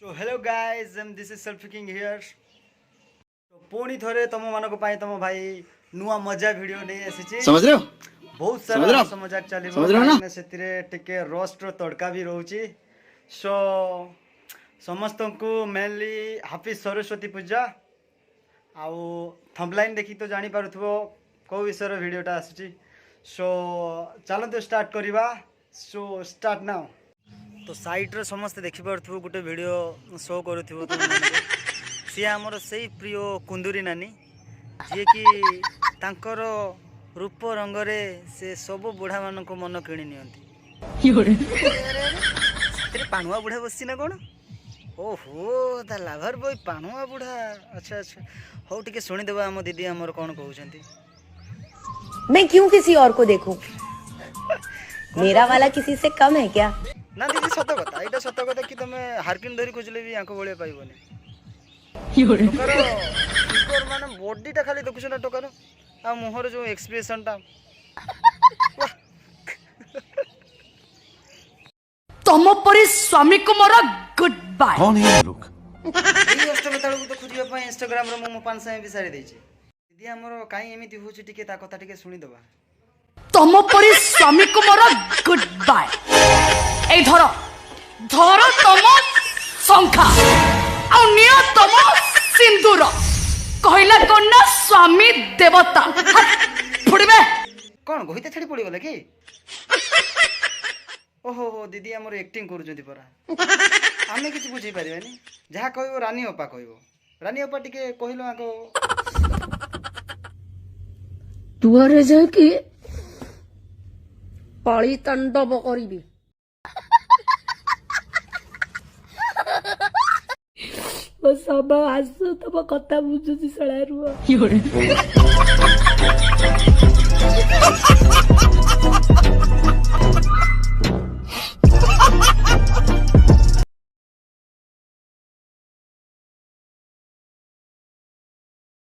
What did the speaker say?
So hello guys, this is Self-Picking here. तो पुणी थोड़े तुम मानक पाई तुम भाई नुआ मजा वीडियो नहीं आसी समझ रहे हो बहुत सारा हस मजाक चलिबो ना सेतिरे टिके रोस्ट रो तड़का भी रहउची सो समस्त को मेनली हैप्पी सरस्वती पूजा आउ थंबलाइन देखि तो जानि पारुथबो को विषय वीडियोटा आसी सो चलो तो स्टार्ट करिबा सो स्टार्ट नाउ तो साइट रे समस्त देखि पारुथबो गुटे वीडियो शो करूथबो तुम सी आमर से प्रिय कुंदुरी नानी जी कि तांकर रूप रंग रे से सब बुढ़ा मान को मन किणी नियंती पाणुआ बुढ़ा बसी ना कौन ओहो ता लाभर बोई पाणुआ बुढ़ा अच्छा अच्छा हो टिके सुनी देबा हम दीदी हमर कौन कहउछंती मैं क्यों किसी और को देखूं? मेरा वाला किसी से कम है क्या? ना दीदी सत कथा एटा सत कथा कि तमे हारकिन धरी खोजले भी आंको बळे पाइबोनी टोकर माने बॉडीटा खाली देखुछ ना टोकर आ मुहर जो एक्सप्रेशनटा तम परी स्वामी को मोर गुड बाय। कौन है ये लोग? एई अष्टमी ताळू तो खोजिबा पय इंस्टाग्राम रे मो 500 बिसारी देछि दीदी हमरो काई एमिति होछि टिके ता कथा टिके सुनी दबा तम परी स्वामी को मोर गुड बाय। ए धर धर तम संखा आ नियो तम सिंदूर कहला कोन ना स्वामी देवता फुड़बे कौन गोहिते छड़ी पड़ी गले कि ओहो हो दीदी हमर एक्टिंग करूछंती परा आमे किछ बुझी परिबानी जहा कहबो रानी अपा कहबो रानी अपा टिके कहिलो आको दुआरे जाय कि पाळी तांडव करिबी ओ सब आसु तब कथा बुझुची सळा रुआ